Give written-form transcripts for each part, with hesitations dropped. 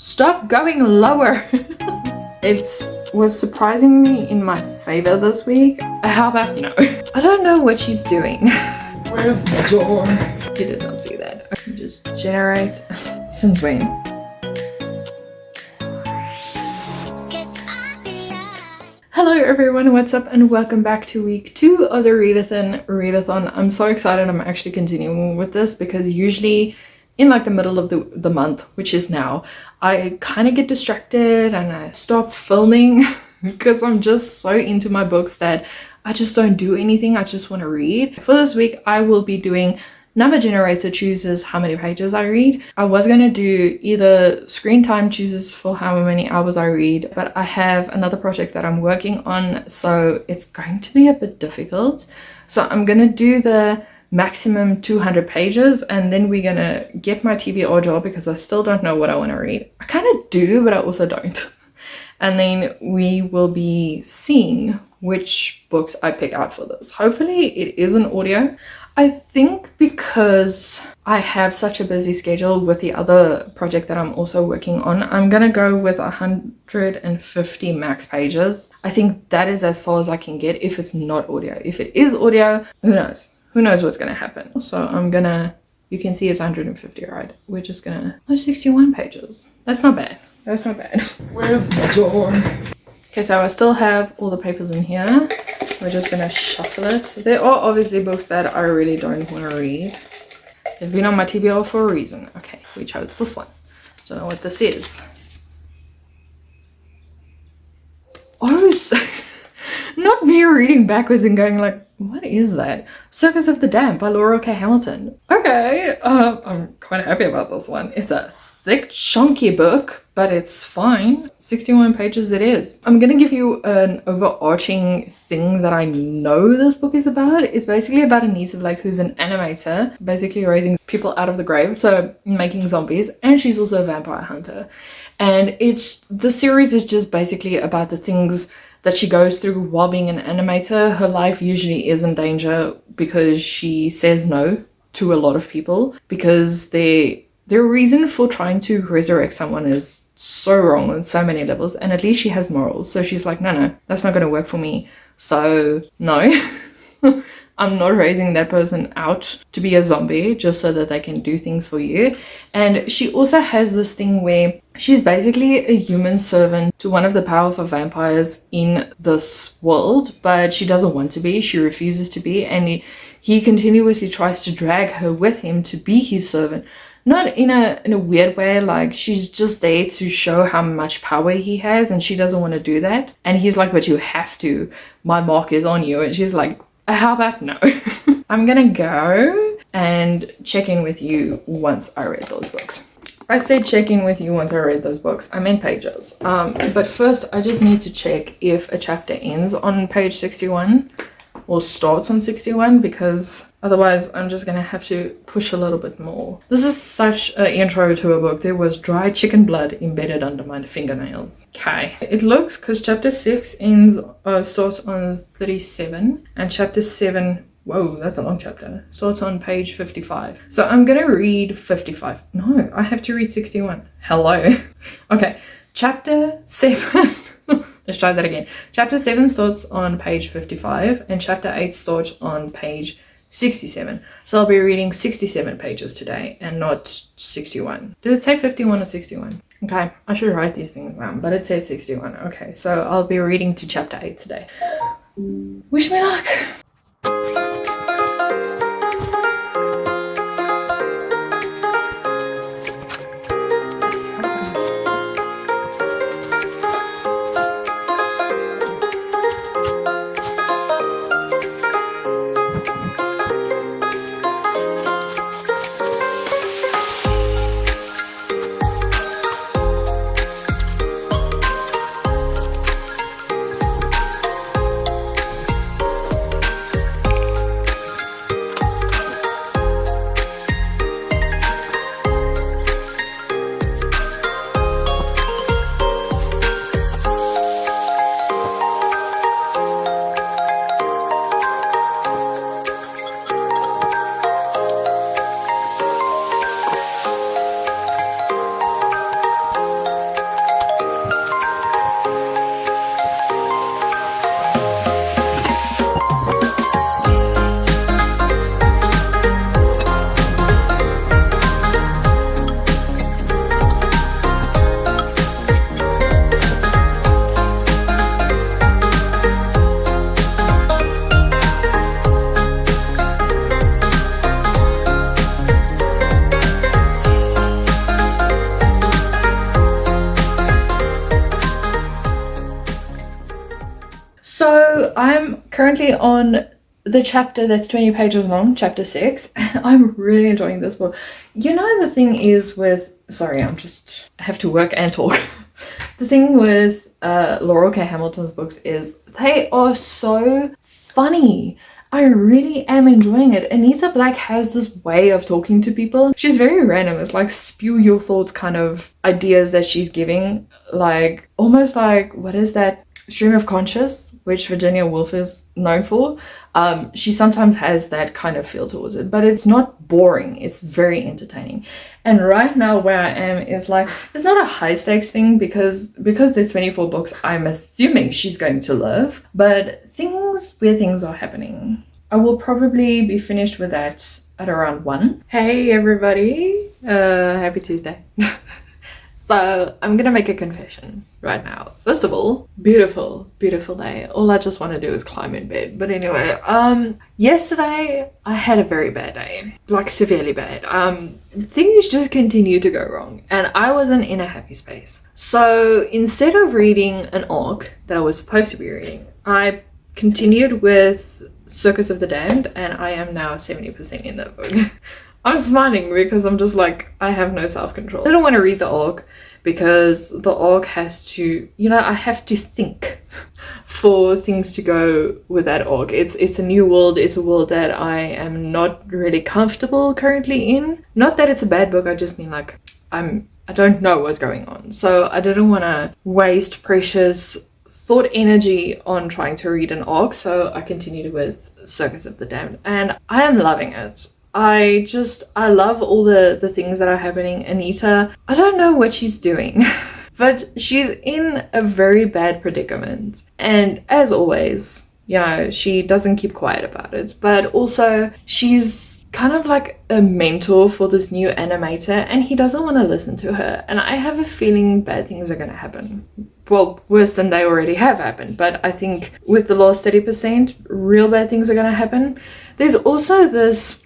Stop going lower. It was surprisingly in my favor this week. How about no? I don't know what she's doing. Where's the door? You did not see that. Okay, just generate. Since when? Hello everyone, what's up and welcome back to week 2 of the readathon. I'm so excited I'm actually continuing with this because usually in like the middle of the month, which is now, I kind of get distracted and I stop filming because I'm just so into my books that I just don't do anything. I just want to read. For this week, I will be doing number generator chooses how many pages I read. I was going to do either screen time chooses for how many hours I read, but I have another project that I'm working on, so it's going to be a bit difficult. So I'm going to do the maximum 200 pages and then we're going to get my TBR job because I still don't know what I want to read. I kind of do, but I also don't. And then we will be seeing which books I pick out for this. Hopefully it is an audio. I think because I have such a busy schedule with the other project that I'm also working on, I'm gonna go with 150 max pages. I think that is as far as I can get if it's not audio. If it is audio, who knows? Who knows what's gonna happen? So I'm gonna, you can see it's 150, right? We're just gonna, 61 pages. That's not bad. That's not bad. Where's the door? Okay, so I still have all the papers in here. We're just gonna shuffle it. There are obviously books that I really don't want to read. They've been on my TBR for a reason. Okay, we chose this one. Don't know what this is. Oh, not me reading backwards and going like, what is that? Circus of the Damned by Laurell K. Hamilton. Okay, I'm quite happy about this one. It's a thick, chunky book, but it's fine. 61 pages it is. I'm gonna give you an overarching thing that I know this book is about. It's basically about a niece of like who's an animator, basically raising people out of the grave, so making zombies, and she's also a vampire hunter. And the series is just basically about the things that she goes through while being an animator. Her life usually is in danger because she says no to a lot of people because their reason for trying to resurrect someone is so wrong on so many levels, and at least she has morals. So she's like, no, that's not going to work for me. So no, I'm not raising that person out to be a zombie just so that they can do things for you. And she also has this thing where she's basically a human servant to one of the powerful vampires in this world, but she doesn't want to be. She refuses to be, and he continuously tries to drag her with him to be his servant. Not in a weird way, like she's just there to show how much power he has, and she doesn't want to do that. And he's like, but you have to. My mark is on you. And she's like, how about no? I'm gonna go and check in with you once I read those books. I said check in with you once I read those books. I meant pages. But first, I just need to check if a chapter ends on page 61 or starts on 61, because otherwise I'm just gonna have to push a little bit more. This is such an intro to a book. There was dry chicken blood embedded under my fingernails. Okay, it looks, because chapter 6 starts on 37, and chapter 7, whoa, that's a long chapter, starts on page 55. So I'm gonna read 55. No, I have to read 61. Hello. Okay, chapter 7. Let's try that again. Chapter 7 starts on page 55 and chapter 8 starts on page 67. So I'll be reading 67 pages today and not 61. Did it say 51 or 61? Okay, I should write these things down, but it said 61. Okay, so I'll be reading to chapter 8 today. Wish me luck. So I'm currently on the chapter that's 20 pages long, chapter 6, and I'm really enjoying this book. You know, the thing is with, sorry, I have to work and talk. The thing with Laurell K. Hamilton's books is they are so funny. I really am enjoying it. Anita Black has this way of talking to people. She's very random. It's like spew your thoughts kind of ideas that she's giving. Like, almost like, what is that? Stream of Conscious, which Virginia Woolf is known for. She sometimes has that kind of feel towards it, but it's not boring. It's very entertaining. And right now where I am is like, it's not a high stakes thing because there's 24 books, I'm assuming she's going to live, but where things are happening. I will probably be finished with that at around 1. Hey everybody, happy Tuesday. So I'm gonna make a confession right now. First of all, beautiful day. All I just want to do is climb in bed. But anyway, yesterday I had a very bad day, like severely bad. Things just continued to go wrong and I wasn't in a happy space. So instead of reading an arc that I was supposed to be reading, I continued with Circus of the Damned and I am now 70% in that book. I'm smiling because I'm just like, I have no self-control. I don't want to read the arc because the arc has to, you know, I have to think for things to go with that arc. It's a new world. It's a world that I am not really comfortable currently in. Not that it's a bad book. I just mean like, I don't know what's going on. So I didn't want to waste precious thought energy on trying to read an arc. So I continued with Circus of the Damned and I am loving it. I love all the things that are happening. Anita, I don't know what she's doing, but she's in a very bad predicament. And as always, you know, she doesn't keep quiet about it, but also she's kind of like a mentor for this new animator and he doesn't want to listen to her. And I have a feeling bad things are going to happen. Well, worse than they already have happened. But I think with the last 30%, real bad things are going to happen. There's also this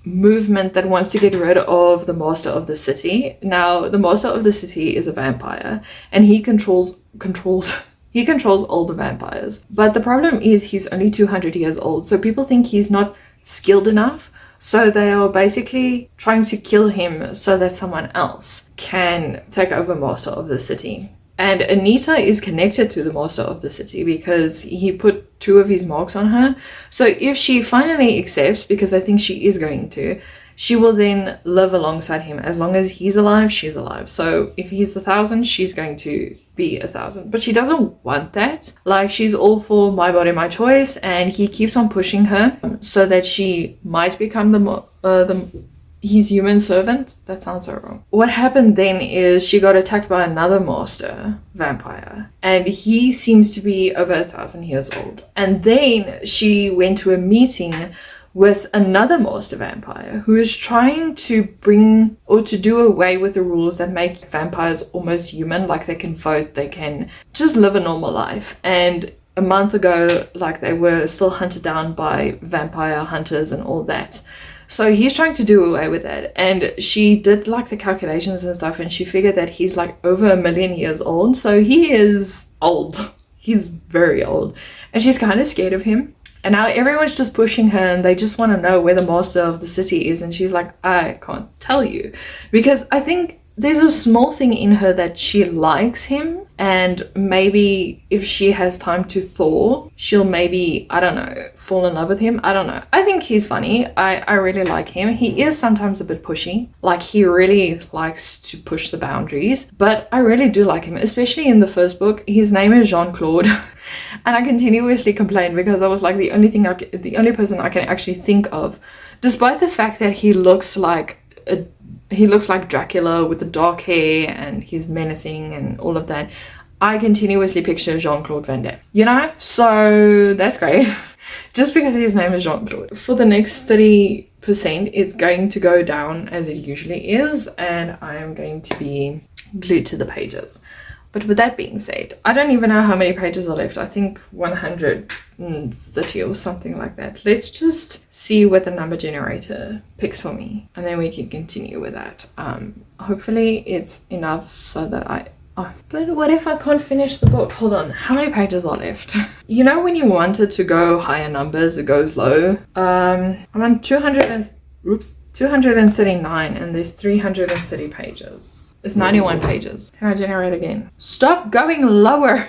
movement that wants to get rid of the master of the city. Now, the master of the city is a vampire and he controls all the vampires. But the problem is he's only 200 years old. So people think he's not skilled enough. So they are basically trying to kill him so that someone else can take over master of the city. And Anita is connected to the master of the city because he put 2 of his marks on her. So if she finally accepts, because I think she is going to, she will then live alongside him. As long as he's alive, she's alive. So if he's 1,000, she's going to be 1,000. But she doesn't want that. Like, she's all for my body, my choice. And he keeps on pushing her so that she might become his human servant. That sounds so wrong. What happened then is she got attacked by another master vampire and he seems to be over 1,000 years old. And then she went to a meeting with another master vampire who is trying to bring or to do away with the rules that make vampires almost human, like they can vote, they can just live a normal life. And a month ago, like, they were still hunted down by vampire hunters and all that. So he's trying to do away with that. And she did like the calculations and stuff and she figured that he's like over 1 million years old. So he is old. He's very old. And she's kind of scared of him. And now everyone's just pushing her and they just want to know where the master of the city is. And she's like, I can't tell you. Because I think there's a small thing in her that she likes him. And maybe if she has time to thaw, she'll maybe, I don't know, fall in love with him. I don't know. I think he's funny. I really like him. He is sometimes a bit pushy. Like, he really likes to push the boundaries. But I really do like him, especially in the first book. His name is Jean-Claude. And I continuously complained because I was like the only person I can actually think of, despite the fact that he looks like Dracula with the dark hair and he's menacing and all of that. I continuously picture Jean-Claude Van Damme, you know? So that's great. Just because his name is Jean-Claude. For the next 30%, it's going to go down as it usually is, and I am going to be glued to the pages. But with that being said, I don't even know how many pages are left. I think 130 or something like that. Let's just see what the number generator picks for me, and then we can continue with that. Hopefully it's enough so that Oh, but what if I can't finish the book? Hold on, how many pages are left? You know when you want it to go higher numbers, it goes low. I'm on 239 and there's 330 pages. It's 91 pages. Can I generate again? Stop going lower.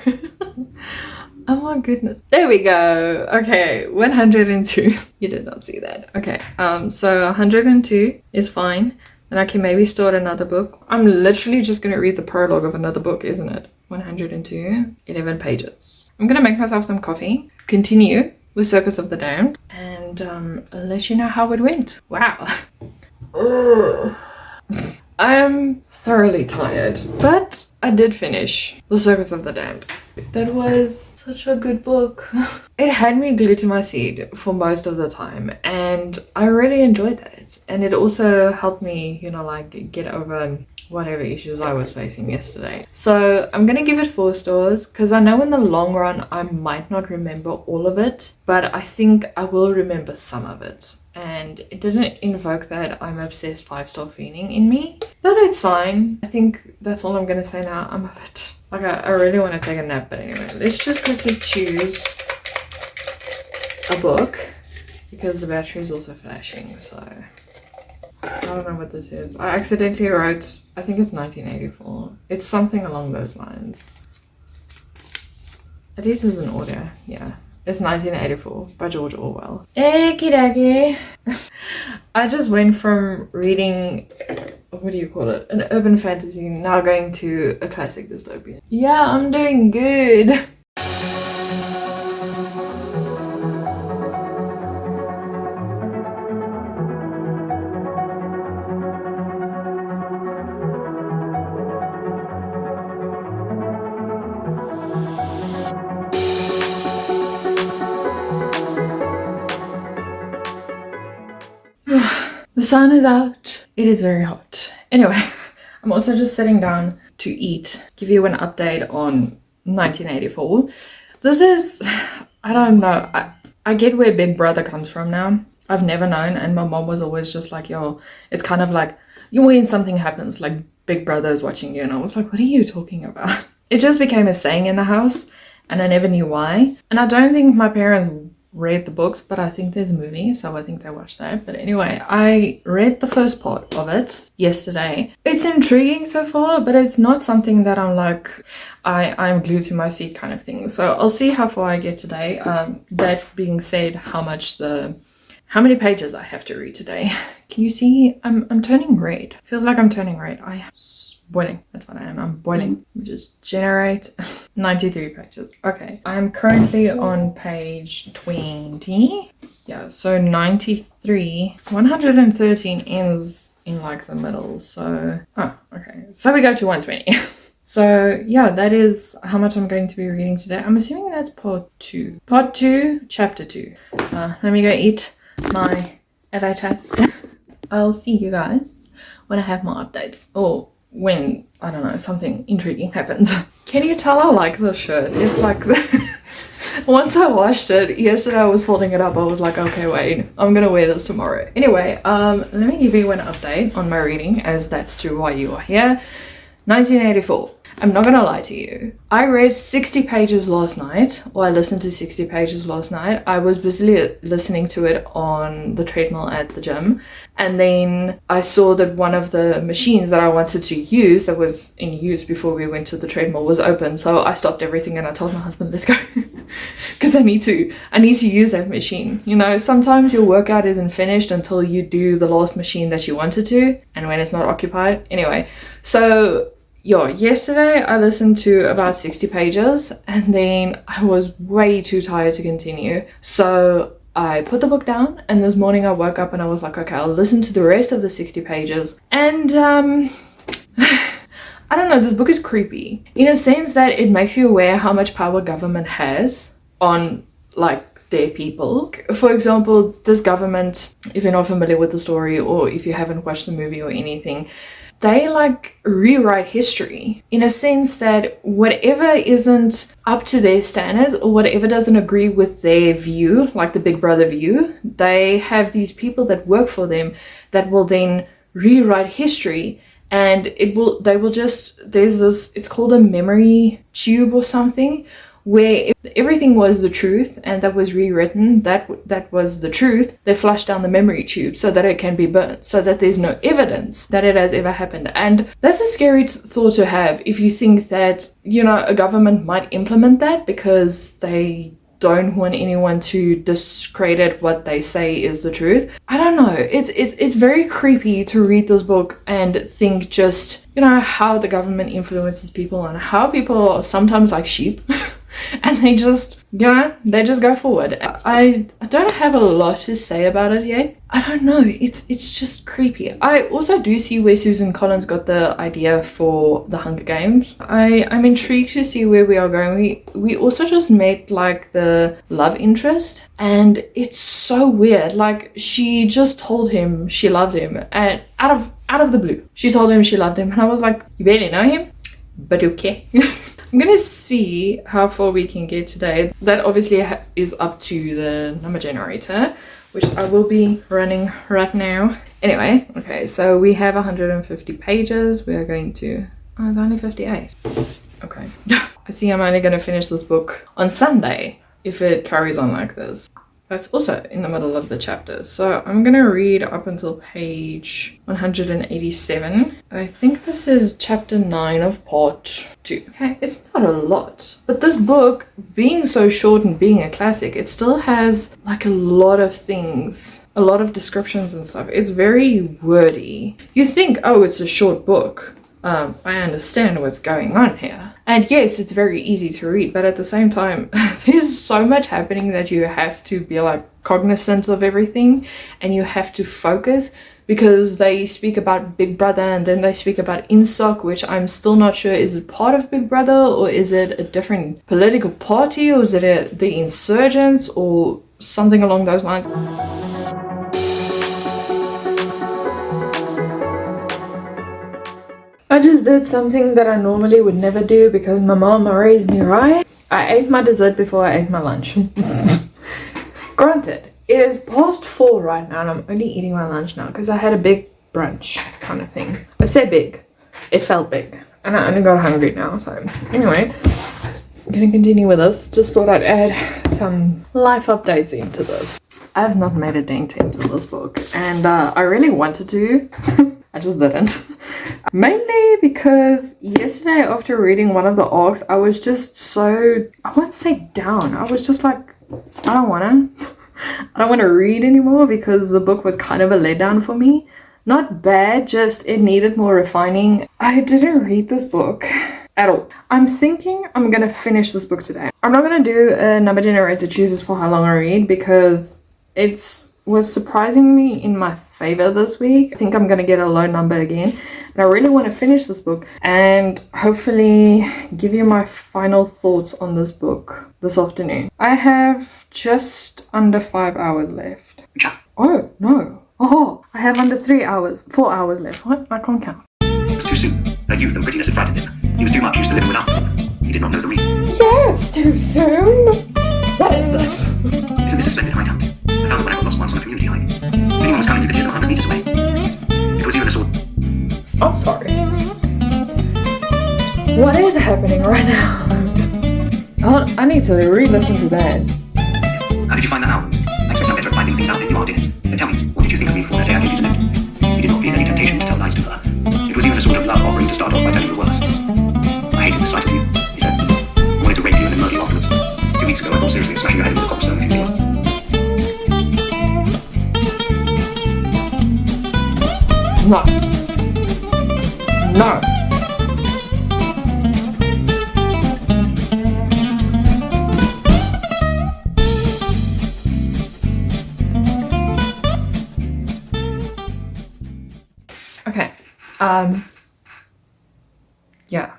Oh my goodness. There we go. Okay, 102. You did not see that. Okay, so 102 is fine. Then I can maybe start another book. I'm literally just going to read the prologue of another book, isn't it? 102, 11 pages. I'm going to make myself some coffee, continue with Circus of the Damned, and let you know how it went. Wow. I'm thoroughly tired, but I did finish The Circus of the Damned. That was such a good book. It had me glued to my seat for most of the time, and I really enjoyed that. And it also helped me, you know, like get over whatever issues I was facing yesterday. So I'm gonna give it 4 stars because I know in the long run I might not remember all of it, but I think I will remember some of it. And it didn't invoke that I'm obsessed 5-star feeling in me, but it's fine. I think that's all I'm gonna say now. I'm a bit like I really want to take a nap, but anyway, let's just quickly choose a book because the battery is also flashing. So I don't know what this is. I accidentally wrote, I think it's 1984. It's something along those lines. At least it's an audio. Yeah, it's 1984 by George Orwell. Okie dokie. I just went from reading, what do you call it, an urban fantasy, now going to a classic dystopian. Yeah, I'm doing good. The sun is out. It is very hot. Anyway, I'm also just sitting down to eat, give you an update on 1984. This is, I don't know, I get where Big Brother comes from now. I've never known, and my mom was always just like, yo, it's kind of like, you when something happens, like Big Brother is watching you, and I was like, what are you talking about? It just became a saying in the house, and I never knew why. And I don't think my parents read the books, but I think there's a movie, so I think they watched that. But anyway, I read the first part of it yesterday. It's intriguing so far, but it's not something that I'm like, I'm glued to my seat kind of thing. So I'll see how far I get today. That being said, how many pages I have to read today. Can you see? I'm turning red. Feels like I'm turning red. I am boiling. That's what I am. I'm boiling. Just generate 93 pages. Okay. I'm currently on page 20. Yeah, so 93. 113 ends in like the middle. So, okay. So we go to 120. So yeah, that is how much I'm going to be reading today. I'm assuming that's part 2. Part 2, chapter 2. Let me go eat my evo test. I'll see you guys when I have more updates, or when, I don't know, something intriguing happens. Can you tell I like this shirt? It's like once I washed it yesterday, I was folding it up. I was like, okay, wait, I'm gonna wear this tomorrow. Anyway, let me give you an update on my reading, as that's true why you are here. 1984. I'm not gonna lie to you. I read 60 pages last night, or I listened to 60 pages last night. I was busily listening to it on the treadmill at the gym, and then I saw that one of the machines that I wanted to use, that was in use before we went to the treadmill, was open. So I stopped everything and I told my husband, let's go, because I need to use that machine. You know, sometimes your workout isn't finished until you do the last machine that you wanted to, and when it's not occupied. Anyway, so yeah, yesterday I listened to about 60 pages and then I was way too tired to continue. So I put the book down, and this morning I woke up and I was like, okay, I'll listen to the rest of the 60 pages. And I don't know, this book is creepy in a sense that it makes you aware how much power government has on like their people. For example, this government, if you're not familiar with the story or if you haven't watched the movie or anything, they like rewrite history in a sense that whatever isn't up to their standards or whatever doesn't agree with their view, like the Big Brother view, they have these people that work for them that will then rewrite history and they will just, there's this, it's called a memory tube or something, where if everything was the truth and that was rewritten, that was the truth, they flush down the memory tube so that it can be burnt, so that there's no evidence that it has ever happened. And that's a scary thought to have if you think that, you know, a government might implement that because they don't want anyone to discredit what they say is the truth. I don't know. It's very creepy to read this book and think just, you know, how the government influences people and how people are sometimes like sheep. And they just, you know, they just go forward. I don't have a lot to say about it yet. I don't know. It's just creepy. I also do see where Susan Collins got the idea for the Hunger Games. I'm intrigued to see where we are going. We also just met like the love interest, and it's so weird. Like, she just told him she loved him, and out of the blue, she told him she loved him, and I was like, you barely know him, but okay. I'm gonna see how far we can get today. That obviously is up to the number generator, which I will be running right now. Anyway, okay, so we have 150 pages. We are going to, oh, it's only 58. Okay. I see I'm only gonna finish this book on Sunday if it carries on like this. That's also in the middle of the chapter. So I'm going to read up until page 187. I think this is chapter 9 of part 2. Okay, it's not a lot. But this book, being so short and being a classic, it still has like a lot of things, a lot of descriptions and stuff. It's very wordy. You think, oh, it's a short book. I understand what's going on here. And yes, it's very easy to read, but at the same time, there's so much happening that you have to be like cognizant of everything, and you have to focus, because they speak about Big Brother and then they speak about INSOC, which I'm still not sure, is it part of Big Brother or is it a different political party, or is it the insurgents or something along those lines. I just did something that I normally would never do because my mom raised me right. I ate my dessert before I ate my lunch. Granted, it is past 4 right now and I'm only eating my lunch now because I had a big brunch kind of thing. I say big, it felt big, and I only got hungry now. So anyway, I'm gonna continue with this. Just thought I'd add some life updates into this. I have not made a dent into this book, and I really wanted to. I just didn't. Mainly because yesterday after reading one of the arcs, I was just so, I won't say down. I was just like, I don't want to read anymore because the book was kind of a letdown for me. Not bad, just it needed more refining. I didn't read this book at all. I'm thinking I'm going to finish this book today. I'm not going to do a number generator chooses for how long I read because was surprisingly in my favor this week. I think I'm gonna get a low number again, and I really want to finish this book and hopefully give you my final thoughts on this book this afternoon. I have just under 5 hours left. Oh no, oh, I have under 4 hours left. What? I can't count. It was too soon. Her youth and prettiness had frightened him. He was too much used to living without them. He did not know the reason. Yeah, it's too soon. What is this? Isn't this a splendid hideout? I found it when I got lost once on a community hike. If anyone was coming, you could hear them 100 meters away. It was even a sort... I'm sorry. What is happening right now? I need to re-listen to that. How did you find that out? I expect I'm better at finding things out than you are, dear. And tell me, what did you think of me before that day I gave you to know? You did not feel any temptation to tell lies to her. It was even a sort of love offering to start off by telling the worst. I hated the sight of you, he said. I wanted to rape you and then murder you afterwards. 2 weeks ago I thought seriously of smashing your head into the cobblestone if you knew. No. No. Okay. Yeah.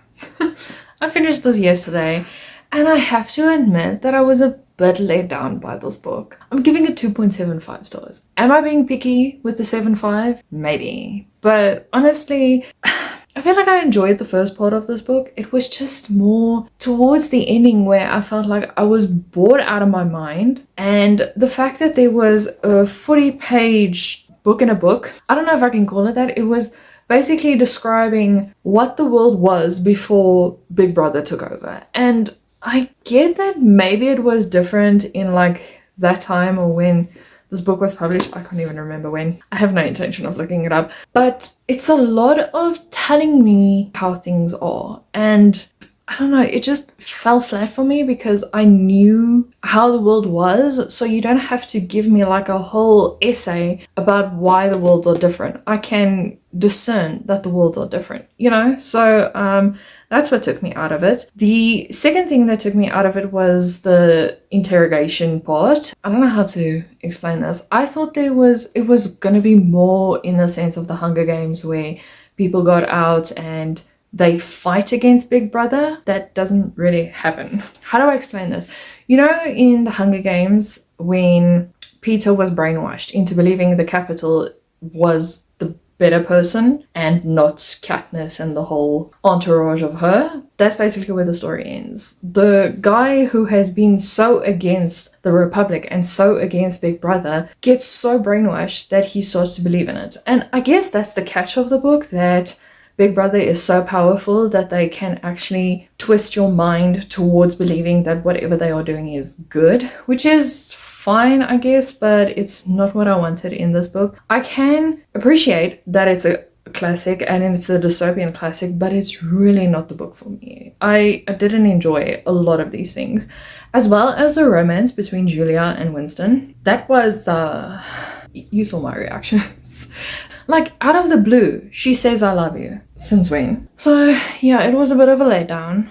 I finished this yesterday, and I have to admit that I was a bit let down by this book. I'm giving it 2.75 stars. Am I being picky with the 7.5? Maybe. But honestly, I feel like I enjoyed the first part of this book. It was just more towards the ending where I felt like I was bored out of my mind. And the fact that there was a 40-page book in a book, I don't know if I can call it that. It was basically describing what the world was before Big Brother took over. And I get that maybe it was different in like that time or when this book was published. I can't even remember when. I have no intention of looking it up. But it's a lot of telling me how things are. And I don't know, it just fell flat for me because I knew how the world was. So you don't have to give me like a whole essay about why the worlds are different. I can discern that the worlds are different, you know? So that's what took me out of it. The second thing that took me out of it was the interrogation part. I don't know how to explain this. I thought it was going to be more in the sense of the Hunger Games where people got out and they fight against Big Brother. That doesn't really happen. How do I explain this? You know, in the Hunger Games, when Peter was brainwashed into believing the Capitol was the better person and not Katniss and the whole entourage of her, that's basically where the story ends. The guy who has been so against the Republic and so against Big Brother gets so brainwashed that he starts to believe in it. And I guess that's the catch of the book, that Big Brother is so powerful that they can actually twist your mind towards believing that whatever they are doing is good, which is fine, I guess, but it's not what I wanted in this book. I can appreciate that it's a classic and it's a dystopian classic, but it's really not the book for me. I didn't enjoy a lot of these things, as well as the romance between Julia and Winston. That was you saw my reactions. Like, out of the blue, she says, "I love you." Since when? So, yeah, it was a bit of a letdown.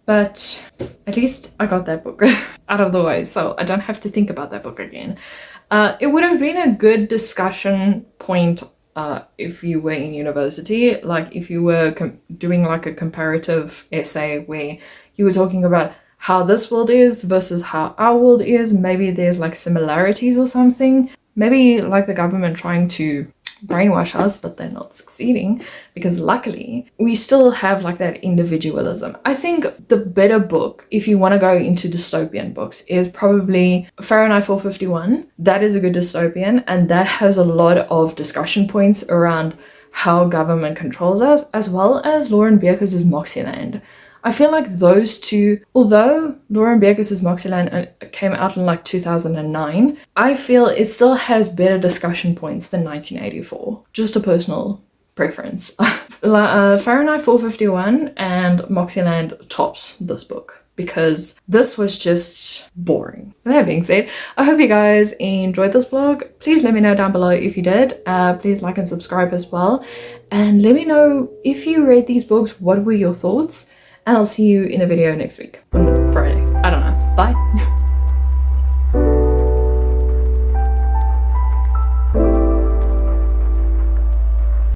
But at least I got that book out of the way, so I don't have to think about that book again. It would have been a good discussion point if you were in university, like if you were doing like a comparative essay where you were talking about how this world is versus how our world is. Maybe there's like similarities or something. Maybe like the government trying to brainwash us, but they're not succeeding, because luckily we still have like that individualism. I think the better book, if you want to go into dystopian books, is probably Fahrenheit 451. That is a good dystopian, and that has a lot of discussion points around how government controls us, as well as Lauren Beerkes' Moxieland. I feel like those two, although Lauren Beerkes' Moxieland came out in like 2009, I feel it still has better discussion points than 1984. Just a personal preference. Fahrenheit 451 and Moxieland tops this book, because this was just boring. That being said, I hope you guys enjoyed this vlog. Please let me know down below if you did. Please like and subscribe as well. And let me know if you read these books, what were your thoughts? And I'll see you in a video next week on Friday. I don't know. Bye.